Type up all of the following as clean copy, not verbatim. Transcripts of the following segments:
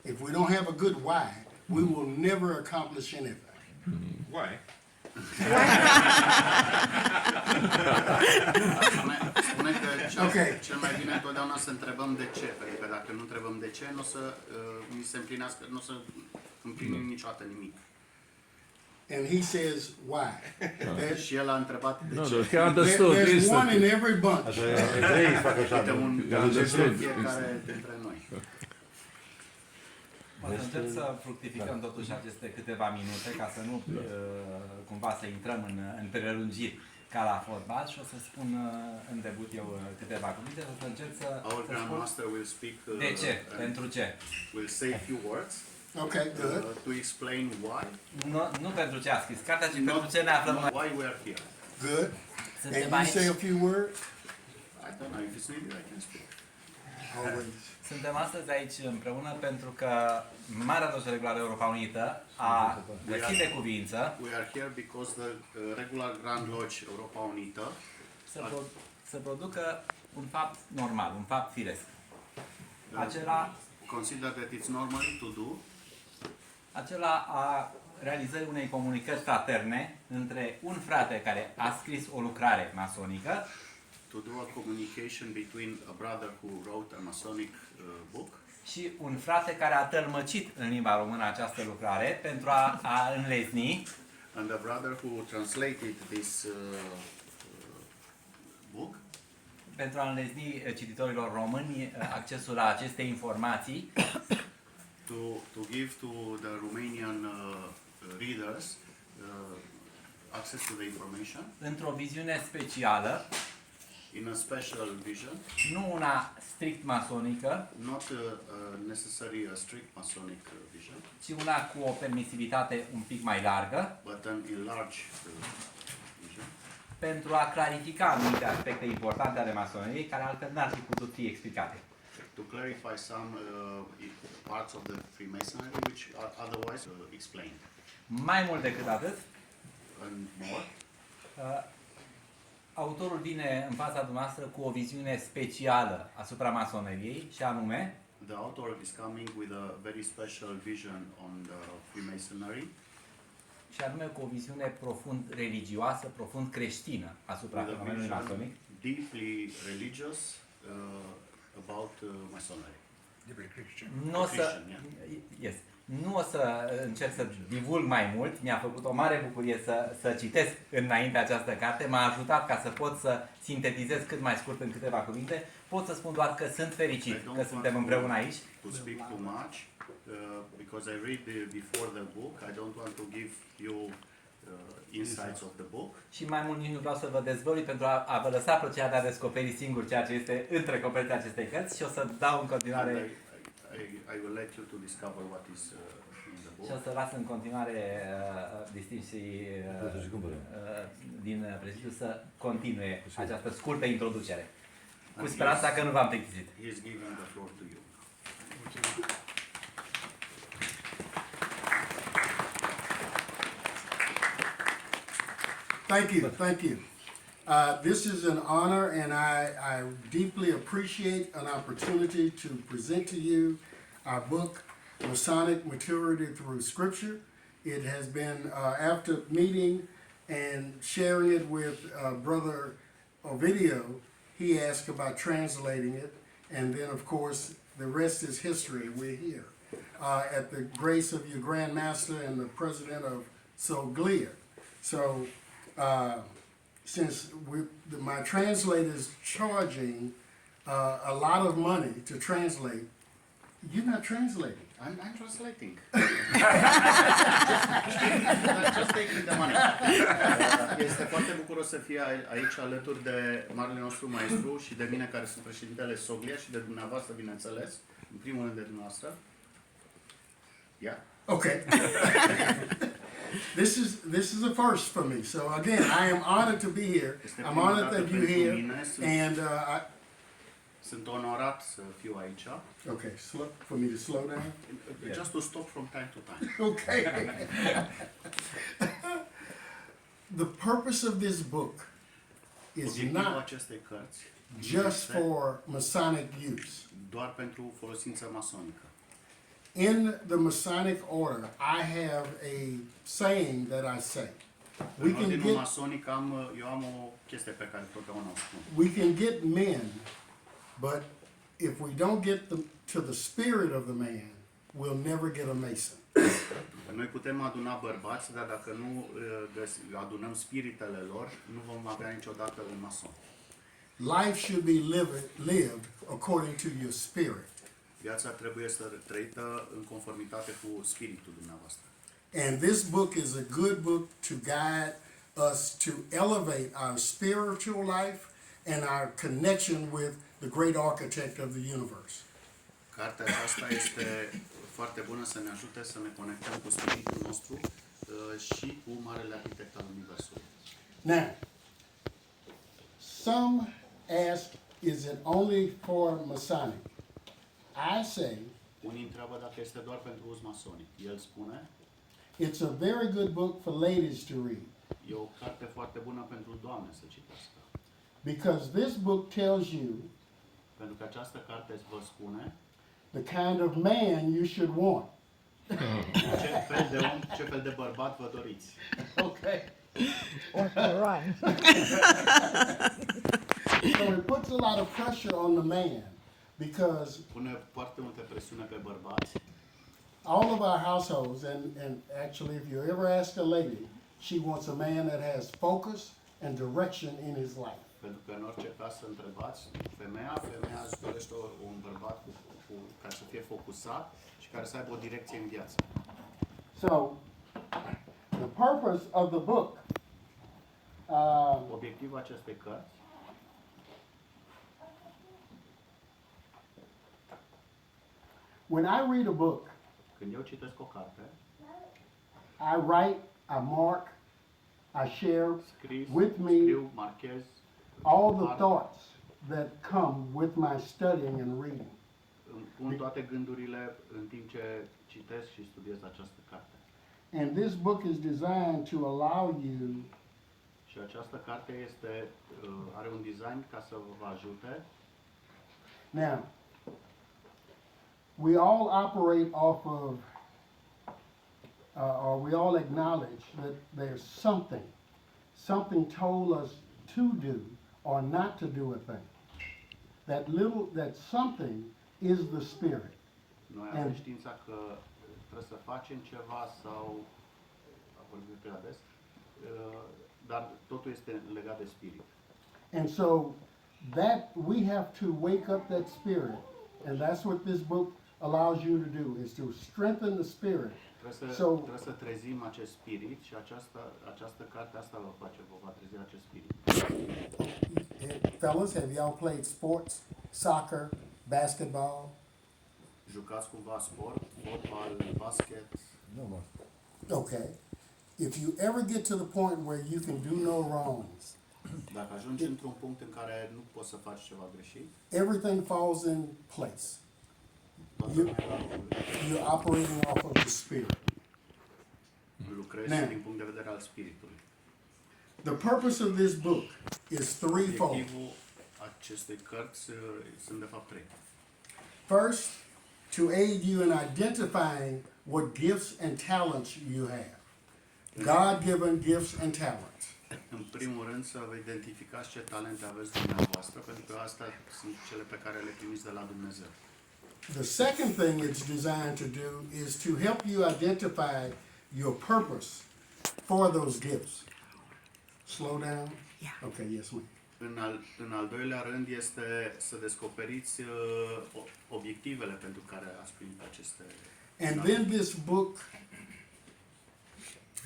If we don't have a good why, we will never accomplish anything. Why? Spune că Okay. cel mai bine întotdeauna să întrebăm de ce, pentru că dacă nu întrebăm de ce, nu o să ni se împlinească, nu o să împlinim niciodată nimic. And he says, why? Și el a întrebat de No, ce. there's understood. There's one in every bunch. Așa e, evrei fac așa. Câte un Understood. fiecare dintre noi. O să încerc să fructificăm totuși aceste câteva minute ca să nu cumva să intrăm în prelungiri ca la fotbal și o să spun în debut eu câteva cuvinte, o să încerc să Our spun Grandmaster will speak. de ce, pentru ce. Will say a few words. Okay, good. To explain why. Nu pentru ce a scris cartea, ci pentru ce ne aflăm noi. Why we are here. Good. Suntem And you aici, say a few words? I don't know if it's needed. I can speak. Always. suntem astăzi aici împreună pentru că Marea Adunare Regulară Europa Unită a găsit de cuvință We are here because the regular Grand Lodge Europa Unită să producă un fapt normal, un fapt firesc. Acela consider that it's normal to do acela a realizării unei comunicări fraterne între un frate care a scris o lucrare masonică to do a communication between a brother who wrote a Masonic book și un frate care a tălmăcit în limba română această lucrare pentru a înlezni and a brother who translated this book pentru a înlezni cititorilor români accesul la aceste informații to give to the Romanian readers access to the information într-o viziune specială, in a special vision, nu una strict masonică, not necessarily a strict Masonic vision, ci una cu o permisivitate un pic mai largă, but an enlarged vision, pentru a clarifica anumite aspecte importante ale masoneriei, care altfel n-ar fi putut fi explicate. to clarify some parts of the Freemasonry which are otherwise explained. Mai mult decât atât, And more, autorul vine în fața dumneavoastră cu o viziune specială asupra masoneriei, și anume, the author is coming with a very special vision on the Freemasonry, și anume cu o viziune profund religioasă, profund creștină asupra with a fenomenului vision masonic. deeply religious about Masonry. Nu o să, Christian, yes. Nu o să încerc să divulg mai mult, mi-a făcut o mare bucurie să citesc înainte această carte, m-a ajutat ca să pot să sintetizez cât mai scurt în câteva cuvinte. Pot să spun doar că sunt fericit că suntem împreună aici. To speak too much, because I read before the book, I don't want to give you insights of the book. Și mai mult nici nu vreau să vă dezvălui pentru a vă lăsa plăcerea de a descoperi singur ceea ce este între copertele acestei cărți și o să dau în continuare And I will let you to discover what is in the și o book. să las în continuare distinșii din prezidiu să continue această scurtă introducere. Cu speranța că nu v-am plictisit. He is giving the floor to you. Thank you, thank you. This is an honor, and I deeply appreciate an opportunity to present to you our book, Masonic Maturity Through Scripture. It has been, after meeting and sharing it with Brother Ovidio, he asked about translating it, and then, of course, the rest is history. We're here at the grace of your Grand Master and the President of Soglia. So, since my translator is charging a lot of money to translate, you're not translating. I'm translating. Just taking the money. Este foarte bucuros să fie aici alături de marele nostru maestru și de mine care sunt președintele Soglia și de dumneavoastră, bineînțeles, în primul rând de dumneavoastră. Yeah. Okay. This is a first for me. So again, I am honored to be here. I'm honored that you're here, and Sunt onorat să fiu aici. okay, for me to slow down. Just to stop from time to time. Okay. The purpose of this book is Obiectivul not acestei cărți just for Masonic use. doar pentru folosință masonică. In the Masonic order, I have a saying that I say. We În can ordinul get masonic eu am o chestie pe care totdeauna o spun. we can get men, but if we don't get to the spirit of the man, we'll never get a Mason. Noi putem aduna bărbați, dar dacă nu adunăm spiritele lor, nu vom avea niciodată un mason. Life should be lived according to your spirit. Viața trebuie să trăită în conformitate cu spiritul dumneavoastră. And this book is a good book to guide us to elevate our spiritual life and our connection with the great architect of the universe. Cartea aceasta este foarte bună să ne ajute să ne conectăm cu spiritul nostru și cu Marele Arhitect al Universului. Now, some ask, is it only for Masonic? I say, Unii întreabă dacă este doar pentru uz masonic. El spune, it's a very good book for ladies to read, e o carte foarte bună pentru doamne să citească. because this book tells you Pentru că această carte vă spune the kind of man you should want. ce fel de om, ce fel de bărbat vă doriți. Okay. Or to run. So it puts a lot of pressure on the man, because Pune foarte multă presiune pe bărbați. all of our households, and actually if you ever ask a lady, she wants a man that has focus and direction in his life. Pentru că în orice casă întrebați, femeia își dorește un bărbat care să fie focusat și care să aibă o direcție în viață. So the purpose of the book, Obiectivul acestei cărți when I read a book, când eu citesc o carte, I write, I mark, I share scriu, marchez all the thoughts that come with my studying and reading. îmi pun toate gândurile în timp ce citesc și studiez această carte. And this book is designed to allow you Și această carte are un design ca să vă ajute. now. We all operate off of, or we all acknowledge that there's something told us to do or not to do a thing. That something is the spirit. Noi avem știința că trebuie să facem ceva sau vorbim prea des, dar totul este legat de spirit. And so that we have to wake up that spirit, and that's what this book allows you to do, is to strengthen the spirit. Trebuie să trezim acest spirit și această carte asta vă face, vă va trezi acest spirit. Fellas, have y'all played sports? Soccer, basketball? Jucați cumva sport, fotbal, basket? Nu. Okay. If you ever get to the point where you can do no wrongs, Dacă ajungi într-un punct în care nu poți să faci ceva greșit, everything falls in place. toată You- lumea la locul lui. You're operating off of the spirit. Lucrezi Now. din punct de vedere al spiritului. The purpose of this book is threefold. Obiectivul acestei cărți sunt de fapt trei. First, to aid you in identifying what gifts and talents you have. God-given gifts and talents. În primul rând să vă identificați ce talente aveți dumneavoastră, pentru că astea sunt cele pe care le primiți de la Dumnezeu. The second thing it's designed to do is to help you identify your purpose for those gifts. Slow down? Yeah. Okay, yes, ma'am. În al doilea rând este să descoperiți obiectivele pentru care ați primit aceste And then this book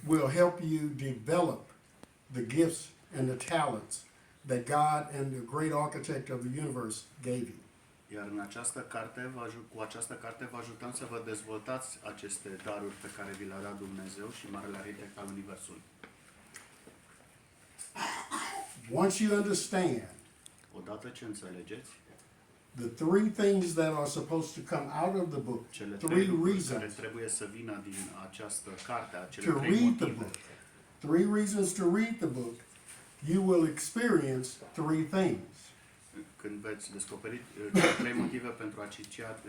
will help you develop the gifts and the talents that God and the great architect of the universe gave you. Iar în această carte, cu această carte vă ajutăm să vă dezvoltați aceste daruri pe care vi le-a dat Dumnezeu și Marele Arhitect al Universului. Once you understand Odată ce înțelegeți the three things that are supposed to come out of the book, cele three trei lucruri care reasons trebuie să vină din această carte, acele to trei read the motive, book, three reasons to read the book, you will experience three things. când veți descoperi cele trei motive pentru a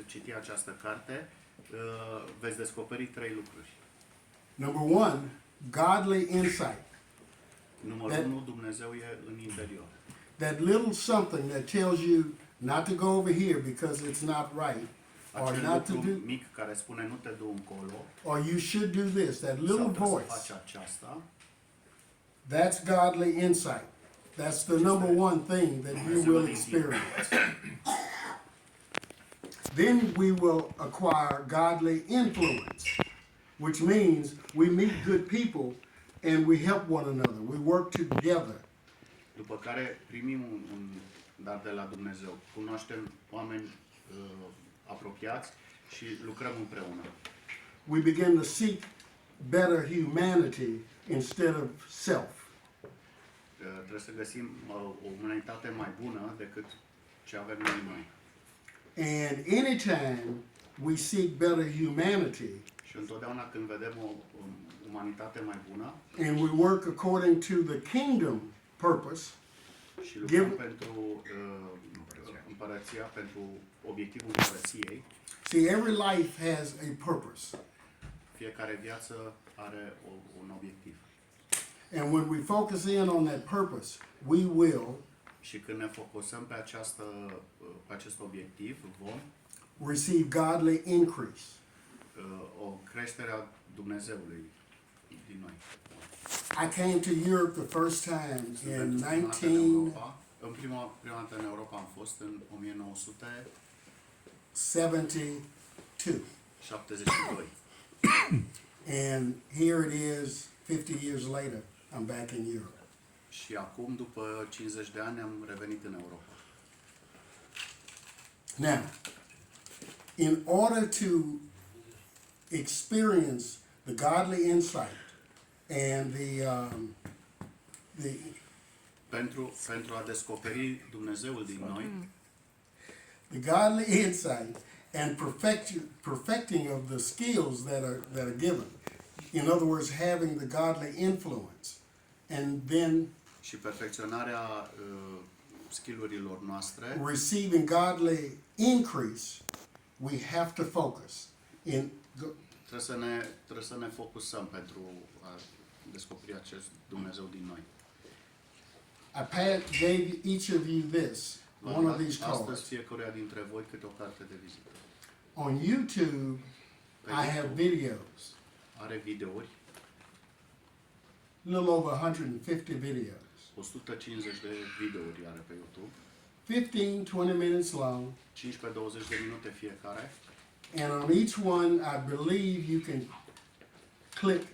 citi această carte, veți descoperi 3 lucruri. Number one, godly insight. Numărul 1, Dumnezeu e în interior. That little something that tells you not to go over here because it's not right, or Acel not to lucru do, mic care spune nu te du încolo, or you should do this. That little sau trebuie voice. să faci aceasta. That's godly insight. That's the number one thing that you will experience. Then we will acquire godly influence, which means we meet good people and we help one another. We work together. După care primim un dar de la Dumnezeu. Cunoaștem oameni apropiați și lucrăm împreună. We begin to seek better humanity instead of self. Trebuie să găsim o umanitate mai bună decât ce avem noi. And anytime we seek better humanity Și întotdeauna când vedem o umanitate mai bună and we work according to the kingdom purpose, și lucrăm pentru împărăția, pentru obiectivul împărăției, see, every life has a purpose. fiecare viață are un obiectiv. And when we focus in on that purpose, we will Și când ne focusăm pe acest obiectiv, vom receive godly increase. o creștere a Dumnezeului din noi. I came to Europe the first time Suntem in prima dată în 1972. Europa. Prima dată în Europa am fost în 1972. And here it is, 50 years later, I'm back in Europe. Și acum, după 50 de ani, am revenit în Europa. Now, in order to experience the godly insight and the Pentru a descoperi Dumnezeul din noi, godly insight and perfecting of the skills that are given. In other words, having the godly influence, and then și perfecționarea skillurilor noastre, receiving godly increase, we have to focus in. trebuie să ne focusăm pentru a descoperi acest Dumnezeu din noi. Gave each of you this, one of these Astăzi cards. fiecăruia dintre voi câte o carte de vizită. On YouTube, I have videos, Are videouri, a little over 150 videos, 150 de videouri are pe YouTube, 15-20 minutes long, 15-20 de minute fiecare. and on each one, I believe you can click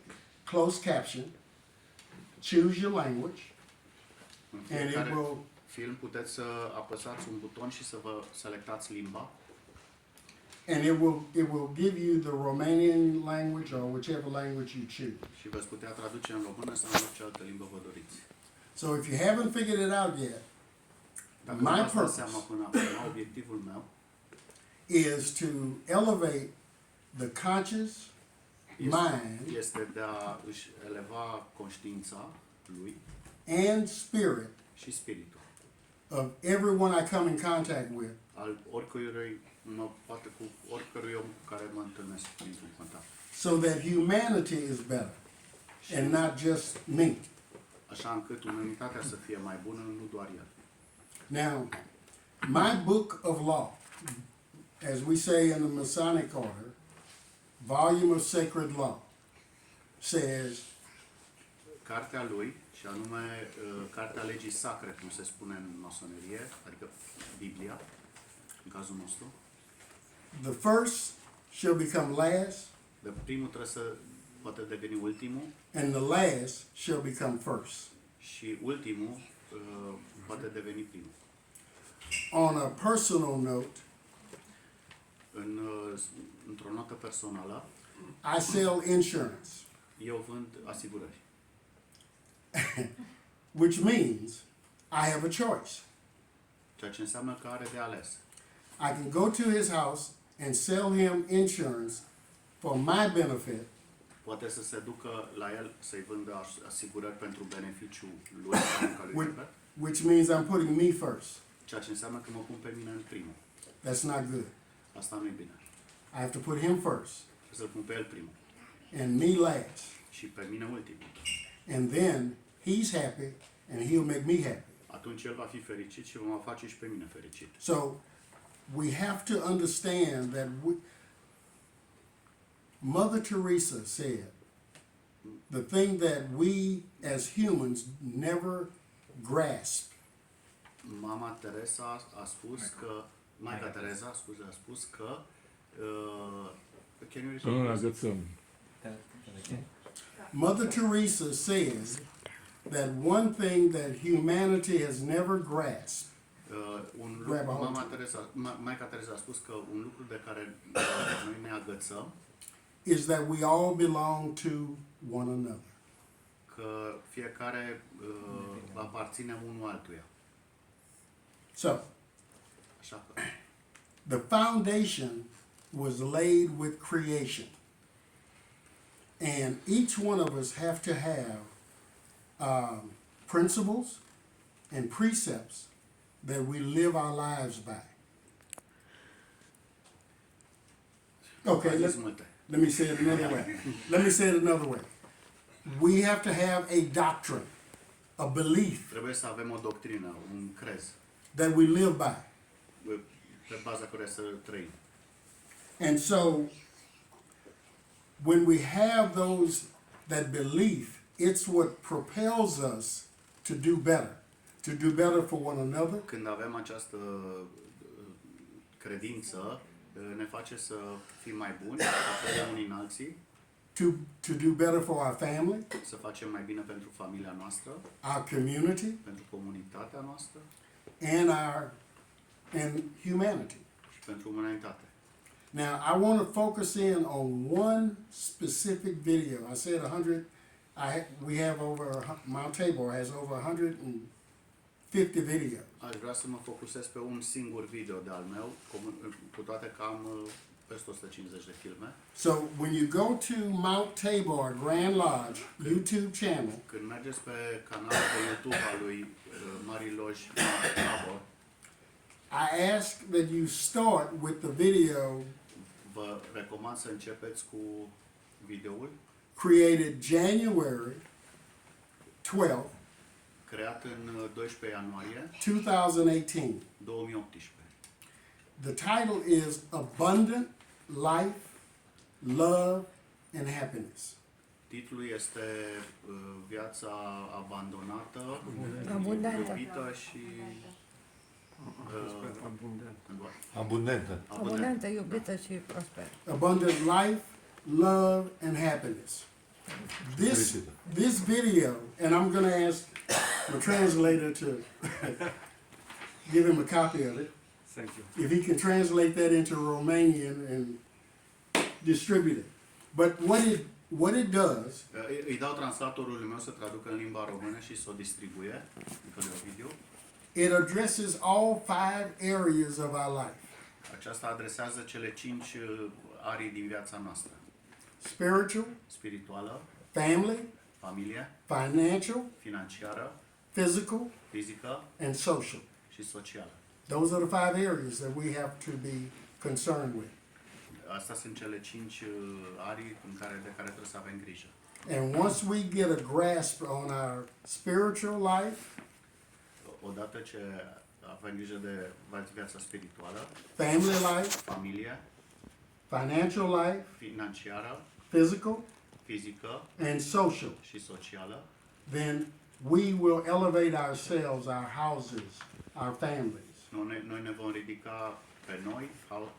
closed caption, choose your language, În and it fiecare will film puteți să apăsați un buton și să vă selectați limba it will give you the Romanian language or whichever language you choose. și veți putea traduce în română sau în orice altă limbă vă doriți. So if you haven't figured it out yet, Dacă My nu v-ați dat purpose seama până acum, obiectivul meu is to elevate the conscious mind este de a își eleva conștiința lui and spirit și spiritul. of everyone I come in contact with, Al oricărui, poate cu oricărui om cu care mă întâlnesc printr-un contact. so that humanity is better and not just me. Așa încât umanitatea să fie mai bună, nu doar el. Now, my book of law, as we say in the Masonic order, volume of sacred law, says Cartea lui, și anume Cartea legii sacre, cum se spune în masonerie, adică Biblia, în cazul nostru, the first shall become last, de primul trebuie să poate deveni ultimul and the last shall become first. și ultimul poate deveni primul. On a personal note, Într-o notă personală, I sell insurance, eu vând asigurări. which means I have a choice. Ceea ce înseamnă că are de ales. I can go to his house and sell him insurance for my benefit, Poate să se ducă la el să-i vândă asigurări pentru beneficiul lui, ca lui liber, which means I'm putting me first. ceea ce înseamnă că mă pun pe mine în primul. That's not good. Asta nu e bine. I have to put him first să-l pun pe el primul and me last. și pe mine ultimul. And then he's happy and he'll make me happy. Atunci el va fi fericit și mă va face și pe mine fericit. So we have to understand that Mother Teresa said the thing that we as humans never grasp Mama Teresa a spus că Maica Teresa, scuze, a spus că can you repeat Nu, nu, this? agățăm. Mother Teresa says that one thing that humanity has never grasped Grab a hold. Maica Teresa a spus că un lucru de care noi ne agățăm, is that we all belong to one another. că fiecare aparținem unul altuia. So Așa că the foundation was laid with creation. And each one of us have to have principles and precepts that we live our lives by. Okay, ai zis multe. let me say it another way. Let me say it another way. We have to have a doctrine, a belief Trebuie să avem o doctrină, un crez, that we live by. pe baza căreia să trăim. And so when we have that belief, it's what propels us to do better for one another, Când avem această credință, ne face să fim mai buni, să facem unii în alții, to do better for our family, să facem mai bine pentru familia noastră, our community, pentru comunitatea noastră and humanity. și pentru umanitate. Now, I want to focus in on one specific video. I said 100. We have Mount Tabor has over 150 videos. Aș vrea să mă focusez pe un singur video de al meu, cu toate că am peste 150 de filme. So when you go to Mount Tabor Grand Lodge YouTube channel, Când mergeți pe canalul de YouTube al lui Marii Loji Tabor, I ask that you start with the video vă recomand să începeți cu videoul created January 12th, creat în 12 ianuarie 2018. 2018. The title is Abundant Life, Love, and Happiness. Titlul este Viața abandonată, Abundentă. iubită și Abundentă. Abundentă, iubită și prosperă. Abundant life, love, and happiness. This video, and I'm going to ask the translator to give him a copy of it. Thank you. If he can translate that into Romanian and distribute it. But what it does, îi dau translatorului meu să traducă în limba română și să o distribuie, adică de video. it addresses all 5 areas of our life: Aceasta adresează cele 5 arii din viața noastră. spiritual, Spirituală, family, familie, financial, financiară, physical, fizică and social. și socială. Those are the 5 areas that we have to be concerned with. Astea sunt cele 5 arii de care trebuie să avem grijă. And once we get a grasp on our spiritual life, Odată ce avem grijă de viața spirituală, family life, familie, financial life, financiară, physical, fizică and social, și socială, then we will elevate ourselves, our houses, our families. noi ne vom ridica pe noi,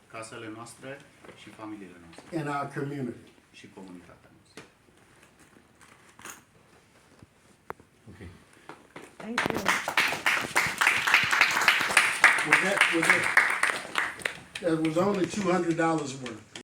casele noastre și familiile noastre In our community. și comunitatea noastră. Ok. Thank you. That was only $200 worth.